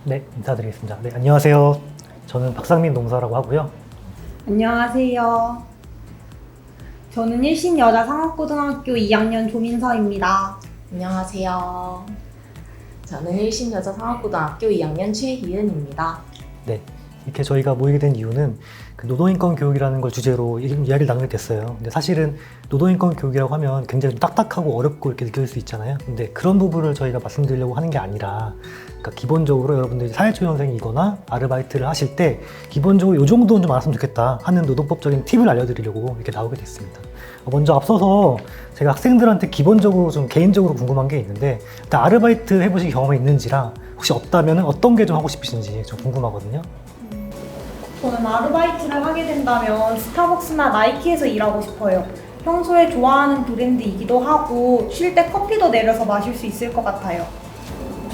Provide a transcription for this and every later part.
네, 인사드리겠습니다. 네, 안녕하세요. 저는 박상민 농사라고 하고요. 안녕하세요. 저는 일신여자 상업고등학교 2학년 조민서입니다. 안녕하세요. 저는 일신여자 상업고등학교 2학년 최희은입니다. 네, 이렇게 저희가 모이게 된 이유는 그 노동인권 교육이라는 걸 주제로 이야기를 나누게 됐어요. 근데 사실은 노동인권 교육이라고 하면 굉장히 딱딱하고 어렵고 이렇게 느껴질 수 있잖아요. 근데 그런 부분을 저희가 말씀드리려고 하는 게 아니라, 그러니까 기본적으로 여러분들이 사회초년생이거나 아르바이트를 하실 때 기본적으로 이 정도는 좀 알았으면 좋겠다 하는 노동법적인 팁을 알려드리려고 이렇게 나오게 됐습니다. 먼저 앞서서 제가 학생들한테 기본적으로 좀 개인적으로 궁금한 게 있는데, 일단 아르바이트 해보신 경험이 있는지랑 혹시 없다면 어떤 게 좀 하고 싶으신지 좀 궁금하거든요. 저는 아르바이트를 하게 된다면 스타벅스나 나이키에서 일하고 싶어요. 평소에 좋아하는 브랜드이기도 하고 쉴 때 커피도 내려서 마실 수 있을 것 같아요.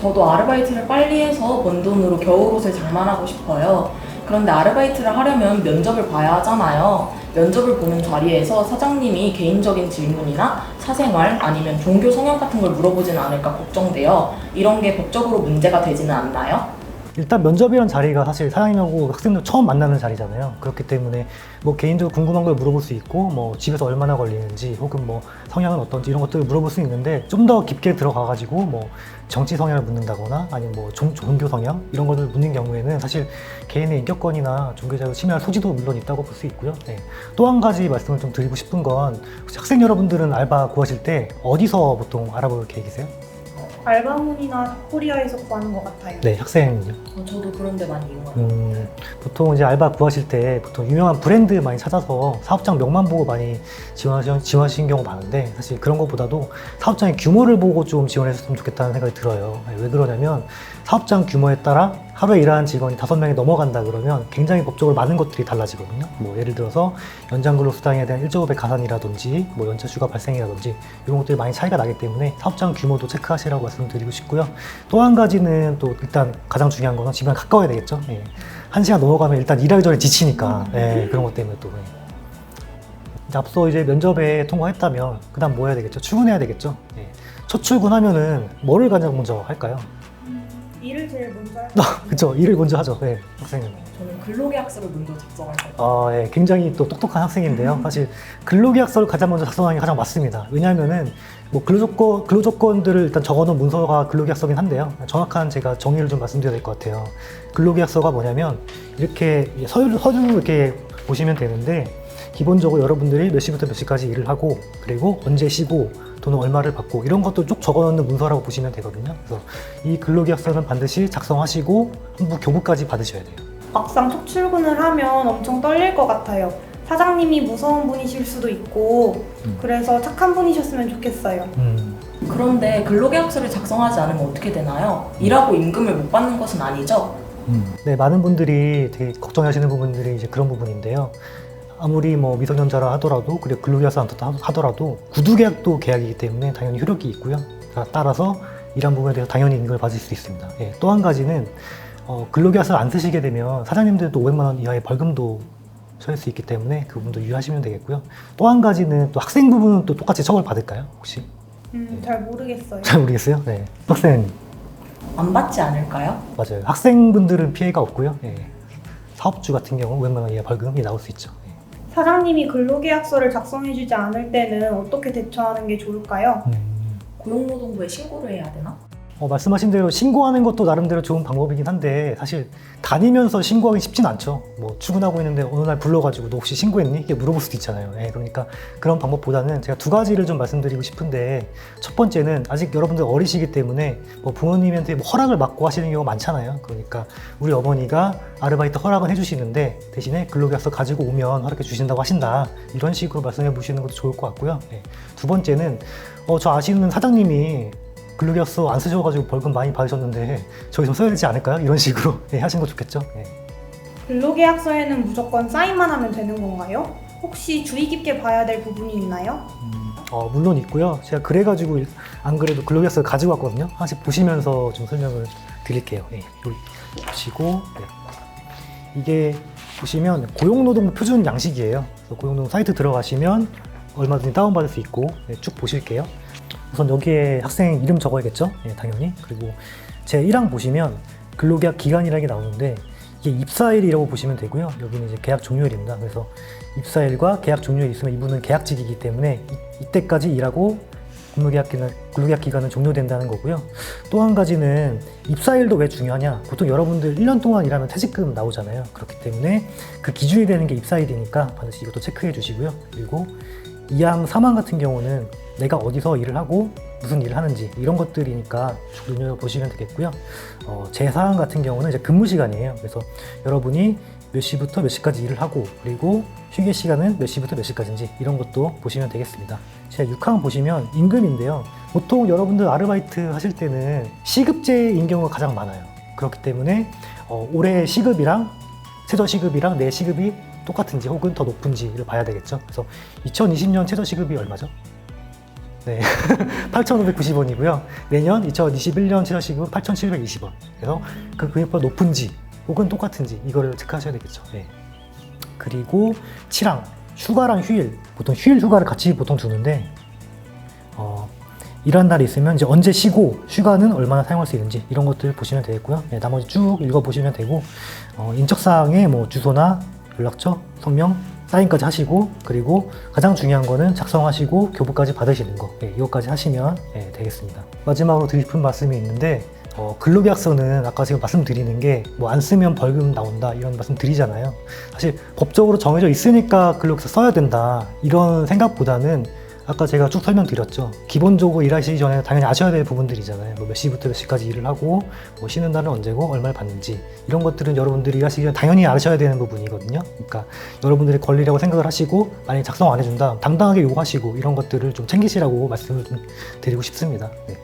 저도 아르바이트를 빨리 해서 번 돈으로 겨울옷을 장만하고 싶어요. 그런데 아르바이트를 하려면 면접을 봐야 하잖아요. 면접을 보는 자리에서 사장님이 개인적인 질문이나 사생활 아니면 종교 성향 같은 걸 물어보지는 않을까 걱정돼요. 이런 게 법적으로 문제가 되지는 않나요? 일단 면접이란 자리가 사실 사장님하고 학생들 처음 만나는 자리잖아요. 그렇기 때문에 뭐 개인적으로 궁금한 걸 물어볼 수 있고, 뭐 집에서 얼마나 걸리는지 혹은 뭐 성향은 어떤지 이런 것들을 물어볼 수 있는데, 좀 더 깊게 들어가가지고 뭐 정치 성향을 묻는다거나 아니면 뭐 종교 성향 이런 것을 묻는 경우에는 사실 개인의 인격권이나 종교 자유 침해할 소지도 물론 있다고 볼 수 있고요. 네. 또 한 가지 말씀을 좀 드리고 싶은 건, 혹시 학생 여러분들은 알바 구하실 때 어디서 보통 알아볼 계획이세요? 알바몬이나 코리아에서 구하는 것 같아요. 네, 학생은요? 저도 그런 데 많이 이용합니다. 보통 이제 알바 구하실 때 보통 유명한 브랜드 많이 찾아서 사업장 명만 보고 많이 지원하시는 경우가 많은데, 사실 그런 것보다도 사업장의 규모를 보고 좀 지원했으면 좋겠다는 생각이 들어요. 왜 그러냐면 사업장 규모에 따라 하루에 일하는 직원이 5명이 넘어간다 그러면 굉장히 법적으로 많은 것들이 달라지거든요. 뭐 예를 들어서 연장근로수당에 대한 1.5배 가산이라든지 뭐 연차 휴가 발생이라든지 이런 것들이 많이 차이가 나기 때문에 사업장 규모도 체크하시라고 말씀드리고 싶고요. 또 한 가지는 또 일단 가장 중요한 거는 집이랑 가까워야 되겠죠. 예. 1시간 넘어가면 일단 일하기 전에 지치니까 그런 것 때문에 또 이제 앞서 이제 면접에 통과했다면 그 다음 뭐 해야 되겠죠? 출근해야 되겠죠. 예. 첫 출근하면은 뭐를 가장 먼저 할까요? 일을 제일 먼저 할 것 같아요. 그쵸, 일을 먼저 하죠. 네, 학생은. 저는 근로계약서를 먼저 작성할 거예요. 예, 굉장히 또 똑똑한 학생인데요. 사실 근로계약서를 가장 먼저 작성하는 게 가장 맞습니다. 왜냐하면은 뭐 근로조건들을 일단 적어놓은 문서가 근로계약서긴 한데요. 정확한 제가 정의를 좀 말씀드려야 될 것 같아요. 근로계약서가 뭐냐면 이렇게 서류 이렇게 보시면 되는데, 기본적으로 여러분들이 몇 시부터 몇 시까지 일을 하고, 그리고 언제 쉬고, 돈은 얼마를 받고, 이런 것도 쭉 적어놓는 문서라고 보시면 되거든요. 그래서 이 근로계약서는 반드시 작성하시고 한부 교부까지 받으셔야 돼요. 막상 첫 출근을 하면 엄청 떨릴 것 같아요. 사장님이 무서운 분이실 수도 있고 그래서 착한 분이셨으면 좋겠어요. 그런데 근로계약서를 작성하지 않으면 어떻게 되나요? 일하고 임금을 못 받는 것은 아니죠? 네, 많은 분들이 되게 걱정하시는 부분들이 이제 그런 부분인데요. 아무리 뭐 미성년자라 하더라도, 그리고 근로계약서 안 떴다 하더라도 구두계약도 계약이기 때문에 당연히 효력이 있고요. 따라서 일한 부분에 대해서 당연히 임금을 받을 수 있습니다. 예, 또 한 가지는 근로계약서를 안 쓰시게 되면 사장님들도 500만 원 이하의 벌금도 처할 수 있기 때문에 그 부분도 유의하시면 되겠고요. 또 한 가지는 또 학생 부분은 또 똑같이 처벌 받을까요? 혹시? 잘 모르겠어요. 잘 모르겠어요. 네, 학생 안 받지 않을까요? 맞아요. 학생분들은 피해가 없고요. 예. 사업주 같은 경우 500만 원 이하 벌금이 나올 수 있죠. 예. 사장님이 근로계약서를 작성해주지 않을 때는 어떻게 대처하는 게 좋을까요? 고용노동부에 신고를 해야 되나? 말씀하신 대로 신고하는 것도 나름대로 좋은 방법이긴 한데, 사실 다니면서 신고하기 쉽진 않죠. 뭐 출근하고 있는데 어느 날 불러가지고 너 혹시 신고했니? 이렇게 물어볼 수도 있잖아요. 예, 그러니까 그런 방법보다는 제가 두 가지를 좀 말씀드리고 싶은데, 첫 번째는 아직 여러분들 어리시기 때문에 뭐 부모님한테 뭐 허락을 받고 하시는 경우가 많잖아요. 그러니까 우리 어머니가 아르바이트 허락은 해주시는데 대신에 근로계약서 가지고 오면 허락해 주신다고 하신다, 이런 식으로 말씀해 보시는 것도 좋을 것 같고요. 예. 두 번째는 저 아시는 사장님이 근로계약서 안 쓰셔가지고 벌금 많이 받으셨는데 저희 좀 써야 되지 않을까요? 이런 식으로 하시는 거 좋겠죠? 예. 근로계약서에는 무조건 사인만 하면 되는 건가요? 혹시 주의 깊게 봐야 될 부분이 있나요? 물론 있고요. 제가 그래가지고 안 그래도 근로계약서를 가지고 왔거든요. 하나씩 보시면서 좀 설명을 드릴게요. 예. 여기 보시고, 이게 보시면 고용노동부 표준 양식이에요. 그래서 고용노동 사이트 들어가시면 얼마든지 다운받을 수 있고, 쭉 보실게요. 우선 여기에 학생 이름 적어야겠죠? 당연히. 그리고 제 1항 보시면 근로계약 기간이라는 게 나오는데 이게 입사일이라고 보시면 되고요. 여기는 이제 계약 종료일입니다. 그래서 입사일과 계약 종료일 있으면 이분은 계약직이기 때문에 이때까지 일하고 근로계약 기간은 종료된다는 거고요. 또 한 가지는 입사일도 왜 중요하냐? 보통 여러분들 1년 동안 일하면 퇴직금 나오잖아요. 그렇기 때문에 그 기준이 되는 게 입사일이니까 반드시 이것도 체크해 주시고요. 그리고 2항, 3항 같은 경우는 내가 어디서 일을 하고 무슨 일을 하는지 이런 것들이니까 쭉 눈여겨보시면 되겠고요. 제4항 같은 경우는 이제 근무 시간이에요. 그래서 여러분이 몇 시부터 몇 시까지 일을 하고 그리고 휴게 시간은 몇 시부터 몇 시까지인지 이런 것도 보시면 되겠습니다. 제가 6항 보시면 임금인데요. 보통 여러분들 아르바이트 하실 때는 시급제인 경우가 가장 많아요. 그렇기 때문에 올해 시급이랑 최저시급이랑 내 시급이 똑같은지 혹은 더 높은지를 봐야 되겠죠. 그래서 2020년 최저시급이 얼마죠? 네, 8,590원이고요. 내년 2021년 최저시급은 8,720원. 그래서 그 금액보다 높은지 혹은 똑같은지 이거를 체크하셔야 되겠죠. 네. 그리고 7항, 휴가랑 휴일. 보통 휴일 휴가를 같이 보통 두는데 일한 날이 있으면 이제 언제 쉬고 휴가는 얼마나 사용할 수 있는지 이런 것들 보시면 되겠고요. 네, 나머지 쭉 읽어보시면 되고 인적사항에 뭐 주소나 연락처, 성명, 사인까지 하시고 그리고 가장 중요한 거는 작성하시고 교부까지 받으시는 거 이것까지 하시면 되겠습니다. 마지막으로 드리고 싶은 말씀이 있는데 근로계약서는 아까 제가 말씀드리는 게 뭐 안 쓰면 벌금 나온다 이런 말씀 드리잖아요. 사실 법적으로 정해져 있으니까 근로계약서 써야 된다 이런 생각보다는 아까 제가 쭉 설명드렸죠. 기본적으로 일하시기 전에 당연히 아셔야 될 부분들이잖아요. 뭐 몇 시부터 몇 시까지 일을 하고 뭐 쉬는 날은 언제고 얼마를 받는지 이런 것들은 여러분들이 일하시기 전에 당연히 아셔야 되는 부분이거든요. 그러니까 여러분들의 권리라고 생각을 하시고 만약에 작성 안 해준다 당당하게 요구하시고 이런 것들을 좀 챙기시라고 말씀을 좀 드리고 싶습니다. 네.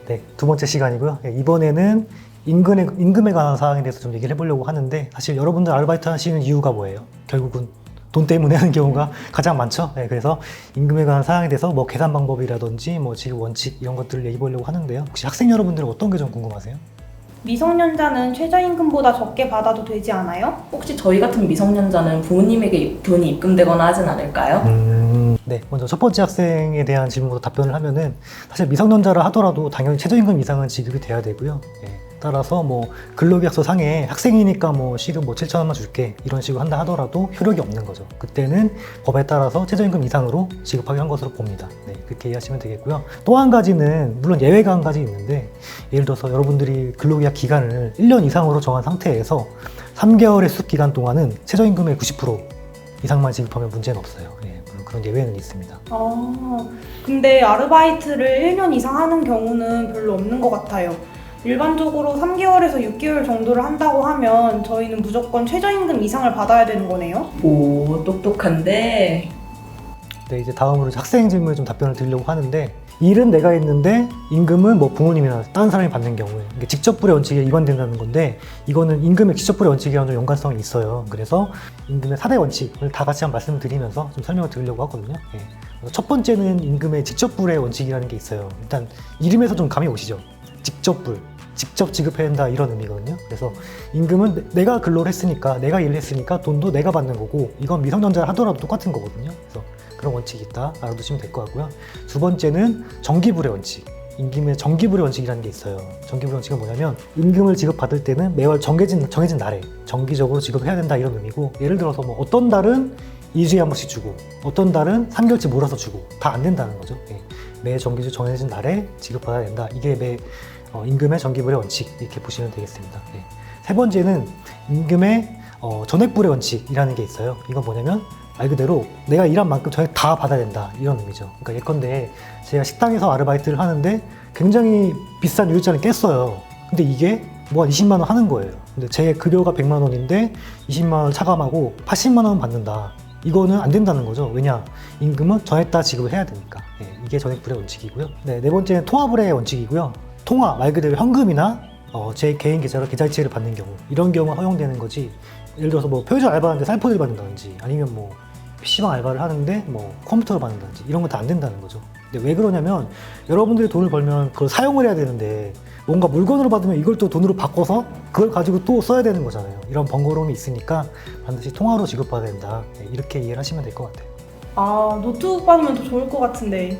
네, 두 번째 시간이고요. 이번에는 임금에 관한 사항에 대해서 좀 얘기를 해보려고 하는데 사실 여러분들 아르바이트 하시는 이유가 뭐예요? 결국은 돈 때문에 하는 경우가 가장 많죠. 네, 그래서 임금에 관한 사항에 대해서 뭐 계산 방법이라든지 뭐 지급 원칙 이런 것들을 얘기해 보려고 하는데요. 혹시 학생 여러분들은 어떤 게 좀 궁금하세요? 미성년자는 최저임금보다 적게 받아도 되지 않아요? 혹시 저희 같은 미성년자는 부모님에게 돈이 입금되거나 하진 않을까요? 네, 먼저 첫 번째 학생에 대한 질문부터 답변을 하면은 사실 미성년자라 하더라도 당연히 최저임금 이상은 지급이 돼야 되고요. 따라서 뭐 근로계약서 상에 학생이니까 뭐 시급 뭐 7,000원만 줄게 이런 식으로 한다 하더라도 효력이 없는 거죠. 그때는 법에 따라서 최저임금 이상으로 지급하게 한 것으로 봅니다. 네, 그렇게 이해하시면 되겠고요. 또 한 가지는 물론 예외가 한 가지 있는데 예를 들어서 여러분들이 근로계약 기간을 1년 이상으로 정한 상태에서 3개월의 수습 기간 동안은 최저임금의 90% 이상만 지급하면 문제는 없어요. 네, 물론 그런 예외는 있습니다. 근데 아르바이트를 1년 이상 하는 경우는 별로 없는 것 같아요. 일반적으로 3개월에서 6개월 정도를 한다고 하면 저희는 무조건 최저임금 이상을 받아야 되는 거네요? 오, 똑똑한데. 네, 이제 다음으로 학생 질문에 좀 답변을 드리려고 하는데 일은 내가 했는데 임금은 뭐 부모님이나 다른 사람이 받는 경우에 이게 직접불의 원칙에 위반된다는 건데 이거는 임금의 직접불의 원칙이랑 좀 연관성이 있어요. 그래서 임금의 4대 원칙을 다 같이 한번 말씀을 드리면서 좀 설명을 드리려고 하거든요. 첫 번째는 임금의 직접불의 원칙이라는 게 있어요. 일단 이름에서 좀 감이 오시죠? 직접불, 직접 지급해야 된다 이런 의미거든요. 그래서 임금은 내가 근로를 했으니까 내가 일을 했으니까 돈도 내가 받는 거고 이건 미성년자를 하더라도 똑같은 거거든요. 그래서 그런 원칙이 있다 알아두시면 될 것 같고요. 두 번째는 정기불의 원칙, 임금의 정기불의 원칙이라는 게 있어요. 정기불의 원칙은 뭐냐면 임금을 지급받을 때는 매월 정해진 날에 정기적으로 지급해야 된다 이런 의미고 예를 들어서 뭐 어떤 달은 2주에 한 번씩 주고 어떤 달은 3개월치 몰아서 주고 다 안 된다는 거죠. 매 정기적 정해진 날에 지급받아야 된다. 이게 임금의 정기불의 원칙 이렇게 보시면 되겠습니다. 세 번째는 임금의 전액불의 원칙이라는 게 있어요. 이건 뭐냐면 말 그대로 내가 일한 만큼 전액 다 받아야 된다 이런 의미죠. 그러니까 예컨대 제가 식당에서 아르바이트를 하는데 굉장히 비싼 유류자를 깼어요. 근데 이게 뭐 한 20만 원 하는 거예요. 근데 제 급여가 100만 원인데 20만 원을 차감하고 80만 원 받는다. 이거는 안 된다는 거죠. 왜냐? 임금은 전액 지급을 해야 되니까. 이게 전액불의 원칙이고요. 네 번째는 통화불의 원칙이고요. 통화, 말 그대로 현금이나 제 개인 계좌로 계좌이체를 받는 경우 이런 경우가 허용되는 거지. 예를 들어서 뭐 표준 알바하는데 쌀포를 받는다든지 아니면 뭐 PC방 알바를 하는데 뭐 컴퓨터를 받는다든지 이런 건 다 안 된다는 거죠. 근데 왜 그러냐면 여러분들이 돈을 벌면 그걸 사용을 해야 되는데 뭔가 물건으로 받으면 이걸 또 돈으로 바꿔서 그걸 가지고 또 써야 되는 거잖아요. 이런 번거로움이 있으니까 반드시 통화로 지급받아야 된다. 이렇게 이해를 하시면 될 것 같아요. 아, 노트북 받으면 더 좋을 것 같은데.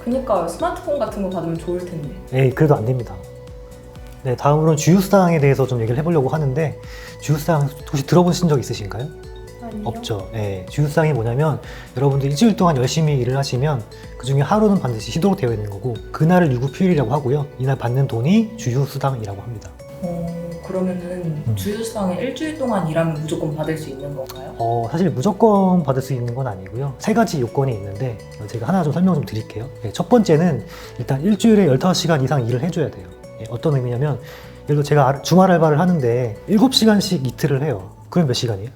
그니까요. 스마트폰 같은 거 받으면 좋을 텐데. 에이, 그래도 안 됩니다. 네, 다음으로는 주휴수당에 대해서 좀 얘기를 해보려고 하는데, 주휴수당 혹시 들어보신 적 있으신가요? 아니요. 없죠. 예, 주휴수당이 뭐냐면 여러분들 일주일 동안 열심히 일을 하시면 그 중에 하루는 반드시 쉬도록 되어 있는 거고, 그날을 유급휴일이라고 하고요. 이날 받는 돈이 주휴수당이라고 합니다. 그러면은 주휴수당에 일주일 동안 일하면 무조건 받을 수 있는 건가요? 사실 무조건 받을 수 있는 건 아니고요. 세 가지 요건이 있는데 제가 하나 좀 설명 좀 드릴게요. 예, 첫 번째는 일단 일주일에 15시간 이상 일을 해줘야 돼요. 예, 어떤 의미냐면 예를 들어 제가 주말 알바를 하는데 7시간씩 이틀을 해요. 그럼 몇 시간이에요?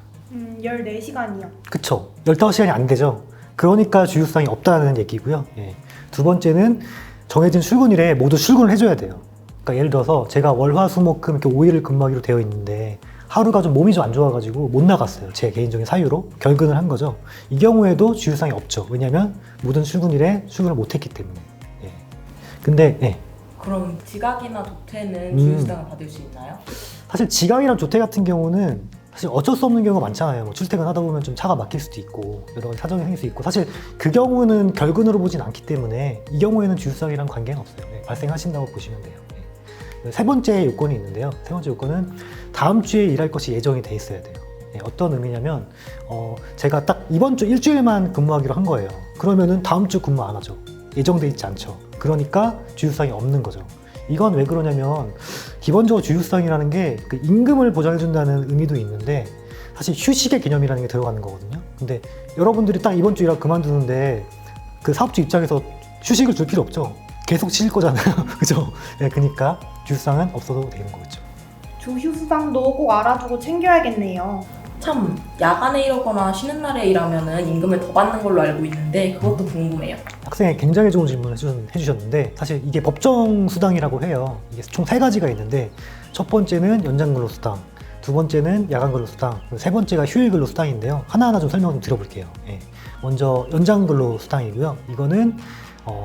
14시간이요. 그쵸. 15시간이 안 되죠. 그러니까 주휴수당이 없다는 얘기고요. 예. 두 번째는 정해진 출근일에 모두 출근을 해줘야 돼요. 그러니까 예를 들어서 제가 월화수목금 이렇게 5일을 근무하기로 되어 있는데 하루가 좀 몸이 좀 안 좋아가지고 못 나갔어요. 제 개인적인 사유로 결근을 한 거죠. 이 경우에도 주휴수당이 없죠. 왜냐하면 모든 출근일에 출근을 못했기 때문에. 예. 근데 예. 그럼 지각이나 도태는 주휴수당을 받을 수 있나요? 사실 지각이랑 조퇴 같은 경우는 사실 어쩔 수 없는 경우가 많잖아요. 뭐 출퇴근하다 보면 좀 차가 막힐 수도 있고 여러 가지 사정이 생길 수 있고 사실 그 경우는 결근으로 보진 않기 때문에 이 경우에는 주휴수당이랑 관계는 없어요. 예. 발생하신다고 보시면 돼요. 예. 세 번째 요건이 있는데요. 세 번째 요건은 다음 주에 일할 것이 예정이 돼 있어야 돼요. 예. 어떤 의미냐면 제가 딱 이번 주 일주일만 근무하기로 한 거예요. 그러면은 다음 주 근무 안 하죠. 예정돼 있지 않죠. 그러니까 주휴수당이 없는 거죠. 이건 왜 그러냐면 기본적으로 주휴수당이라는 게 그 임금을 보장해준다는 의미도 있는데 사실 휴식의 개념이라는 게 들어가는 거거든요. 근데 여러분들이 딱 이번 주 일하고 그만두는데 그 사업주 입장에서 휴식을 줄 필요 없죠. 계속 쉴 거잖아요. 그죠? 네, 그러니까 주휴수당은 없어도 되는 거겠죠. 주휴수당도 꼭 알아두고 챙겨야겠네요. 참, 야간에 일하거나 쉬는 날에 일하면은 임금을 더 받는 걸로 알고 있는데 그것도 궁금해요. 학생이 굉장히 좋은 질문을 해주셨는데 사실 이게 법정 수당이라고 해요. 이게 총 3가지가 있는데 첫 번째는 연장근로수당, 두 번째는 야간근로수당, 세 번째가 휴일근로수당인데요. 하나하나 좀 설명 좀 드려볼게요. 예. 먼저 연장근로수당이고요. 이거는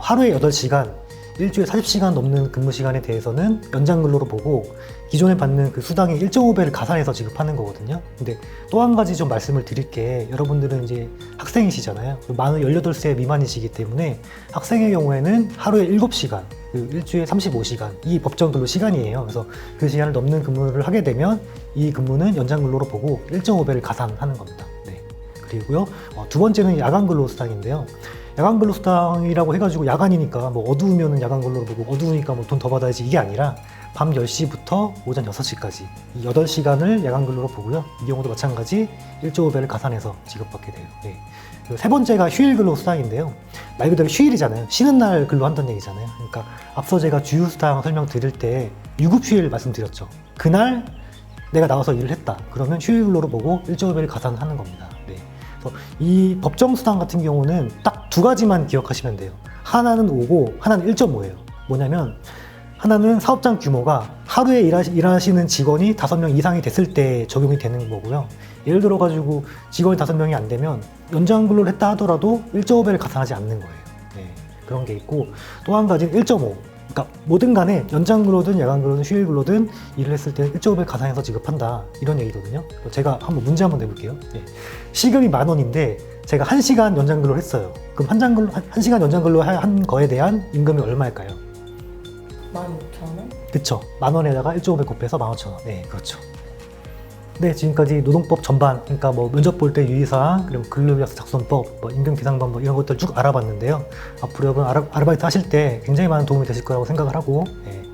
하루에 8시간, 일주일에 40시간 넘는 근무 시간에 대해서는 연장근로로 보고 기존에 받는 그 수당의 1.5배를 가산해서 지급하는 거거든요. 근데 또 한 가지 좀 말씀을 드릴 게 여러분들은 이제 학생이시잖아요. 만 18세 미만이시기 때문에 학생의 경우에는 하루에 7시간, 일주일에 35시간 이 법정 근로 시간이에요. 그래서 그 시간을 넘는 근무를 하게 되면 이 근무는 연장근로로 보고 1.5배를 가산하는 겁니다. 네. 그리고요. 두 번째는 야간근로수당인데요. 야간근로수당이라고 해가지고 야간이니까 뭐 어두우면은 야간근로로 보고 어두우니까 뭐 돈 더 받아야지 이게 아니라 밤 10시부터 오전 6시까지 이 8시간을 야간근로로 보고요. 이 경우도 마찬가지 1.5배를 가산해서 지급받게 돼요. 네. 그리고 세 번째가 휴일근로수당인데요. 말 그대로 휴일이잖아요. 쉬는 날 근로한다는 얘기잖아요. 그러니까 앞서 제가 주휴수당 설명 드릴 때 유급휴일 말씀드렸죠. 그날 내가 나와서 일을 했다. 그러면 휴일근로로 보고 1.5배를 가산하는 겁니다. 네. 이 법정수당 같은 경우는 딱 2가지만 기억하시면 돼요. 하나는 5고 하나는 1.5예요. 뭐냐면 하나는 사업장 규모가 하루에 일하시는 직원이 5명 이상이 됐을 때 적용이 되는 거고요. 예를 들어 가지고 직원이 5명이 안 되면 연장근로를 했다 하더라도 1.5배를 가산하지 않는 거예요. 네, 그런 게 있고 또 한 가지는 1.5. 그러니까 뭐든 간에 연장근로든 야간근로든 휴일근로든 일을 했을 때 1.5배 가산해서 지급한다 이런 얘기거든요. 제가 한번 문제 한번 내볼게요. 네. 시급이 10,000원인데 제가 1시간 연장근로를 했어요. 그럼 1시간 연장근로 한 거에 대한 임금이 얼마일까요? 15,000원? 그쵸. 10,000원에다가 1.5배 곱해서 15,000원. 네, 그렇죠. 네, 지금까지 노동법 전반, 그러니까 뭐 면접 볼 때 유의사항, 그리고 근로계약서 작성법, 뭐 임금 계산 방법 이런 것들 쭉 알아봤는데요. 앞으로 여러분 아르바이트 하실 때 굉장히 많은 도움이 되실 거라고 생각을 하고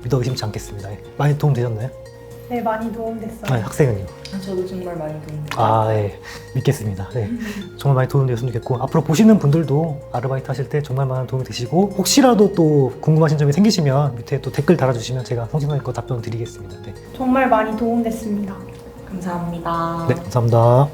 믿어 의심치 않겠습니다. 많이 도움 되셨나요? 네, 많이 도움됐어요. 학생은요? 저도 정말 많이 도움돼요. 네, 믿겠습니다. 네, 정말 많이 도움이 되셨으면 좋겠고 앞으로 보시는 분들도 아르바이트 하실 때 정말 많은 도움이 되시고 혹시라도 또 궁금하신 점이 생기시면 밑에 또 댓글 달아주시면 제가 성심성의껏 답변 드리겠습니다. 네. 정말 많이 도움됐습니다. 감사합니다. 네, 감사합니다.